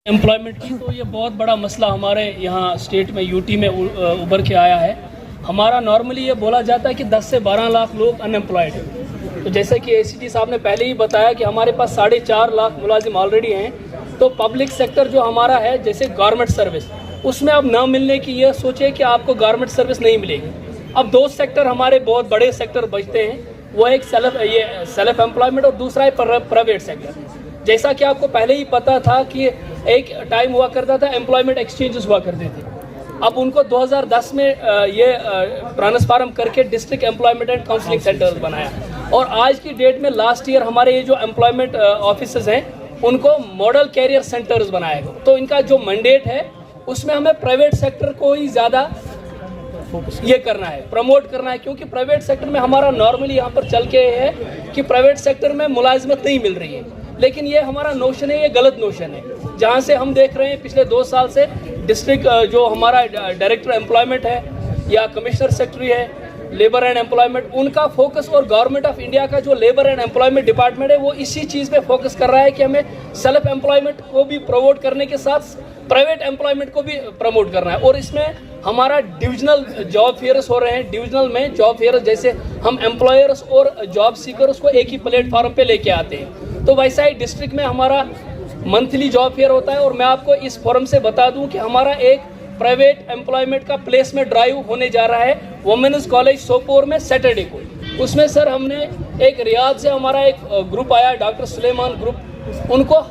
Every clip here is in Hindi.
एम्प्लॉयमेंट की तो ये बहुत बड़ा मसला हमारे यहाँ स्टेट में यूटी में उभर के आया है। हमारा नॉर्मली ये बोला जाता है कि 10 से 12 लाख लोग अनएम्प्लॉयड हैं। तो जैसे कि एसीटी साहब ने पहले ही बताया कि हमारे पास 4.5 लाख मुलाजिम ऑलरेडी हैं। तो पब्लिक सेक्टर जो हमारा है, जैसे गवर्नमेंट सर्विस, उसमें अब ना मिलने की ये सोचे कि आपको गवर्नमेंट सर्विस नहीं मिलेगी। अब दो सेक्टर हमारे बहुत बड़े सेक्टर बचते हैं, वो एक सेल्फ एम्प्लॉयमेंट और दूसरा है प्राइवेट सेक्टर। जैसा कि आपको पहले ही पता था कि एक टाइम हुआ करता था एम्प्लॉयमेंट एक्सचेंजेस हुआ करते थे। अब उनको 2010 में ये ट्रांसफार्म करके district employment and counselling centres बनाया और आज की डेट में लास्ट ईयर हमारे ये जो एम्प्लॉयमेंट ऑफिसर्स हैं उनको मॉडल कैरियर सेंटर्स बनाया गया। तो इनका जो मैंडेट है उसमें हमें प्राइवेट सेक्टर को ही ज़्यादा ये करना है, प्रमोट करना है, क्योंकि प्राइवेट सेक्टर में हमारा नॉर्मली यहाँ पर चल के है कि प्राइवेट सेक्टर में मुलाजिमत नहीं मिल रही है। लेकिन ये हमारा नोशन है, ये गलत नोशन है। जहाँ से हम देख रहे हैं पिछले 2 साल से डिस्ट्रिक्ट जो हमारा डायरेक्टर एम्प्लॉयमेंट है या कमिश्नर सेक्रेटरी है लेबर एंड एम्प्लॉयमेंट, उनका फोकस और गवर्नमेंट ऑफ इंडिया का जो लेबर एंड एम्प्लॉयमेंट डिपार्टमेंट है वो इसी चीज़ पे फोकस कर रहा है कि हमें सेल्फ एम्प्लॉयमेंट को भी प्रमोट करने के साथ प्राइवेट एम्प्लॉयमेंट को भी प्रमोट करना है। और इसमें हमारा डिविजनल जॉब फेयर्स हो रहे हैं। डिविजनल में जॉब फेयर्स जैसे हम एम्प्लॉयर्स और जॉब सीकर्स को एक ही प्लेटफॉर्म पे लेके आते हैं, तो वैसा ही डिस्ट्रिक्ट में हमारा मंथली जॉब फेयर होता है। और मैं आपको इस फोरम से बता दूं कि हमारा एक प्राइवेट एम्प्लॉयमेंट का प्लेसमेंट ड्राइव होने जा रहा है वुमेन्स कॉलेज सोपोर में सैटरडे को। उसमें सर हमने एक रियाद से हमारा एक ग्रुप आया, डॉक्टर सुलेमान ग्रुप, उनको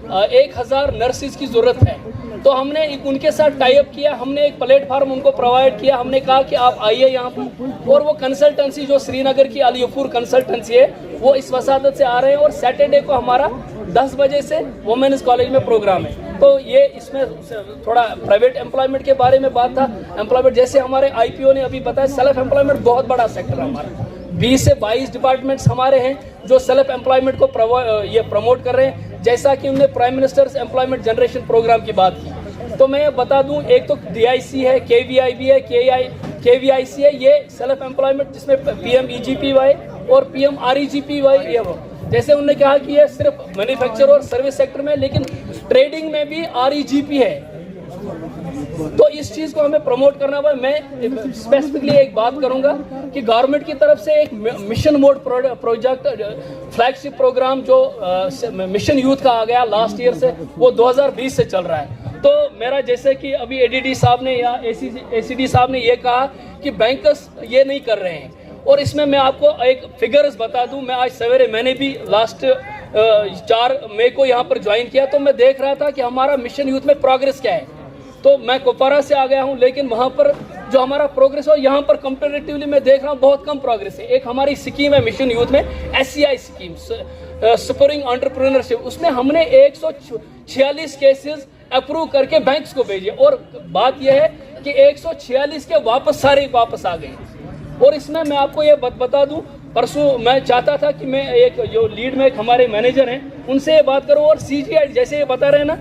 1000 नर्सिस की ज़रूरत है। तो हमने उनके साथ टाइप किया, हमने एक प्लेटफार्म उनको प्रोवाइड किया। हमने कहा कि आप आइए यहाँ पर, और वो कंसल्टेंसी जो श्रीनगर की अलीपुर कंसल्टेंसी है वो इस वसादत से आ रहे हैं। और सैटरडे को हमारा 10 बजे से वुमेन्स कॉलेज में प्रोग्राम है। तो ये इसमें थोड़ा प्राइवेट एम्प्लॉयमेंट के बारे में बात था। एम्प्लॉयमेंट जैसे हमारे आईपीओ ने अभी बताया, सेल्फ एम्प्लॉयमेंट बहुत बड़ा सेक्टर है हमारा। 20 से 22 डिपार्टमेंट्स हमारे हैं जो सेल्फ एम्प्लॉयमेंट को ये प्रमोट कर रहे हैं। जैसा कि उन्होंने prime minister's employment generation programme की बात की, तो मैं ये बता दूं, एक तो DIC है, KVIB है, KVIC है, ये सेल्फ एम्प्लॉयमेंट जिसमें PMEGPY और PMREGPY ये वो। जैसे उन्होंने कहा कि ये सिर्फ मैन्युफैक्चर और सर्विस सेक्टर में, लेकिन ट्रेडिंग में भी REGP है। तो इस चीज़ को हमें प्रमोट करना होगा। मैं स्पेसिफिकली एक बात करूंगा कि गवर्नमेंट की तरफ से एक mission mode project flagship programme जो मिशन यूथ का आ गया लास्ट ईयर से, वो 2020 से चल रहा है। तो मेरा जैसे कि अभी ADD साहब ने या ACD साहब ने ये कहा कि बैंकर्स ये नहीं कर रहे हैं, और इसमें मैं आपको एक फिगर्स बता दूं। मैं आज सवेरे मैंने भी लास्ट 4 मई को यहाँ पर ज्वाइन किया, तो मैं देख रहा था कि हमारा मिशन यूथ में प्रोग्रेस क्या है। तो मैं कुपवारा से आ गया हूँ, लेकिन वहाँ पर जो हमारा प्रोग्रेस हो, यहाँ पर कंपेरेटिवली मैं देख रहा हूँ बहुत कम प्रोग्रेस है। एक हमारी स्कीम है मिशन यूथ में, SCI स्कीम, स्परिंग एंटरप्रेन्योरशिप, उसमें हमने 146 केसेस अप्रूव करके बैंक्स को भेजे। और बात यह है कि 146 के सारे वापस आ गए। और इसमें मैं आपको ये बता दूं, परसों मैं चाहता था कि मैं एक जो लीड में एक हमारे मैनेजर हैं उनसे ये बात करूं। और CGI जैसे ये बता रहे हैं ना,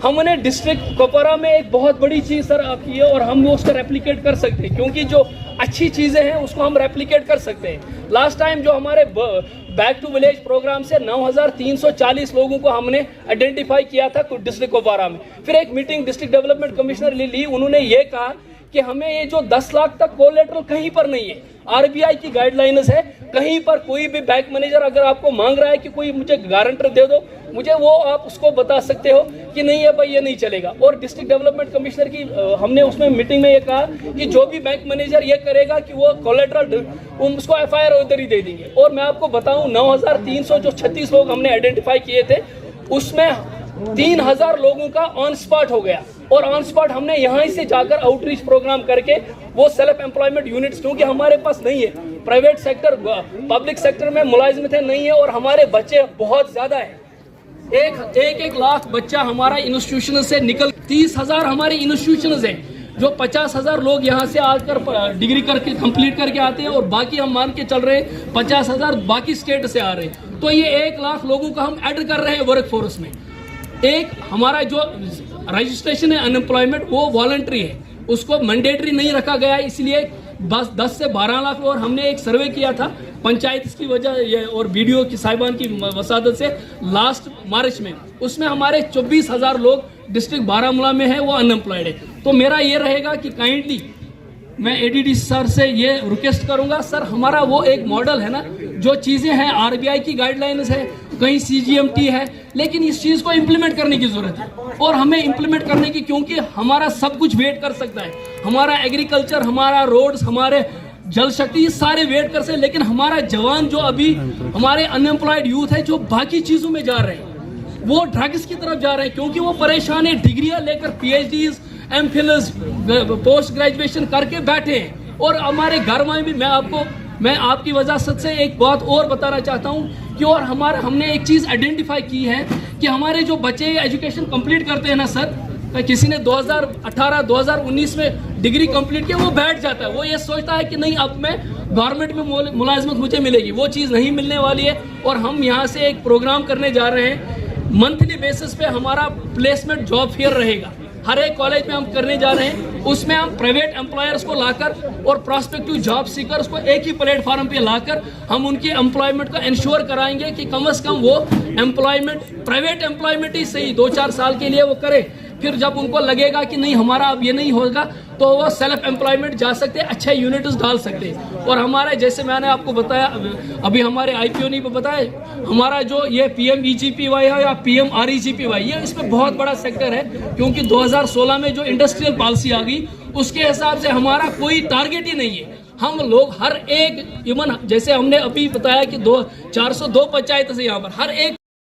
हमने डिस्ट्रिक्ट कुपवारा में एक बहुत बड़ी चीज़ सर की है और हम उसको रेप्लिकेट कर सकते हैं, क्योंकि जो अच्छी चीज़ें हैं उसको हम रेप्लिकेट कर सकते हैं। लास्ट टाइम जो हमारे बैक टू विलेज प्रोग्राम से 9340 लोगों को हमने आइडेंटिफाई किया था डिस्ट्रिक्ट कुपवारा में। फिर एक मीटिंग डिस्ट्रिक्ट डेवलपमेंट कमिश्नर ली, उन्होंने ये कहा कि हमें ये जो 10 लाख तक कोलेटरल कहीं पर नहीं है। RBI की गाइडलाइंस है, कहीं पर कोई भी बैंक मैनेजर अगर आपको मांग रहा है कि कोई मुझे गारंटर दे दो, मुझे वो आप उसको बता सकते हो कि नहीं है भाई, ये नहीं चलेगा। और डिस्ट्रिक्ट डेवलपमेंट कमिश्नर की हमने उसमें मीटिंग में ये कहा कि जो भी बैंक मैनेजर ये करेगा कि वो कोलेटरल उसको FIR उधर ही दे देंगे। और मैं आपको बताऊं, 9336 लोग हमने आइडेंटिफाई किए थे, उसमें 3000 लोगों का ऑन स्पॉट हो गया। और ऑन स्पॉट हमने यहाँ से जाकर आउटरीच प्रोग्राम करके वो सेल्फ एम्प्लॉयमेंट यूनिट्स, क्योंकि हमारे पास नहीं है प्राइवेट सेक्टर, पब्लिक सेक्टर में मुलाजिमतें नहीं है और हमारे बच्चे बहुत ज़्यादा है। एक लाख बच्चा हमारा इंस्टीट्यूशन से निकल, 30,000 हमारे इंस्टीट्यूशन हैं, जो 50,000 लोग यहाँ से आकर डिग्री करके कंप्लीट करके आते हैं, और बाकी हम मान के चल रहे हैं 50,000 बाकी स्टेट से आ रहे हैं। तो ये 1 लाख लोगों का हम ऐड कर रहे हैं वर्क फोर्स में। एक हमारा जो रजिस्ट्रेशन है अनएम्प्लॉयमेंट, वो वॉलंटरी है, उसको मैंडेटरी नहीं रखा गया है, इसलिए बस 10 से 12 लाख। और हमने एक सर्वे किया था पंचायत की वजह और BDO की साहिबान की वसादत से लास्ट मार्च में, उसमें हमारे 24,000 लोग डिस्ट्रिक्ट बारामूला में है वो अनएम्प्लॉयड है। तो मेरा ये रहेगा कि काइंडली मैं एडीडी सर से ये रिक्वेस्ट करूंगा, सर हमारा वो एक मॉडल है ना, जो चीज़ें हैं आरबीआई की गाइडलाइंस है, कहीं सीजीएमटी है, लेकिन इस चीज़ को इम्प्लीमेंट करने की ज़रूरत है। और हमें इम्प्लीमेंट करने की, क्योंकि हमारा सब कुछ वेट कर सकता है, हमारा एग्रीकल्चर, हमारा रोड्स, हमारे जल शक्ति, ये सारे वेट कर सकते, लेकिन हमारा जवान जो अभी हमारे अनएम्प्लॉयड यूथ है जो बाकी चीज़ों में जा रहे हैं, वो ड्रग्स की तरफ जा रहे हैं, क्योंकि वो परेशान है, डिग्रियाँ लेकर पीएचडीज एमफिल्स पोस्ट ग्रेजुएशन करके बैठे हैं। और हमारे घर में भी मैं आपकी वजह से एक बात और बताना चाहता हूँ कि और हमने एक चीज़ आइडेंटिफाई की है कि हमारे जो बच्चे एजुकेशन कंप्लीट करते हैं ना सर, किसी ने 2018-2019 में डिग्री कंप्लीट किया, वो बैठ जाता है, वो ये सोचता है कि नहीं अब मैं गवर्नमेंट में मुलाजमत मुझे मिलेगी, वो चीज़ नहीं मिलने वाली है। और हम यहाँ से एक प्रोग्राम करने जा रहे हैं, मंथली बेसिस पे हमारा प्लेसमेंट जॉब फेयर रहेगा, हर एक कॉलेज में हम करने जा रहे हैं। उसमें हम प्राइवेट एम्प्लॉयर्स को लाकर और प्रोस्पेक्टिव जॉब सीकर्स को एक ही प्लेटफॉर्म पे लाकर हम उनकी एम्प्लॉयमेंट को इंश्योर कराएंगे कि कम से कम वो एम्प्लॉयमेंट, प्राइवेट एम्प्लॉयमेंट ही सही 2-4 साल के लिए वो करे, फिर जब उनको लगेगा कि नहीं हमारा अब ये नहीं होगा तो वो सेल्फ एम्प्लॉयमेंट जा सकते हैं, अच्छे यूनिट्स डाल सकते हैं। और हमारे जैसे मैंने आपको बताया, अभी हमारे आईपीओ ने बताया, हमारा जो ये PMEGPY है या PMREGPY, ये इसमें बहुत बड़ा सेक्टर है, क्योंकि 2016 में जो इंडस्ट्रियल पॉलिसी आ गई उसके हिसाब से हमारा कोई टारगेट ही नहीं है। हम लोग हर एक, इवन जैसे हमने अभी बताया कि 402 पंचायत से यहाँ पर हर एक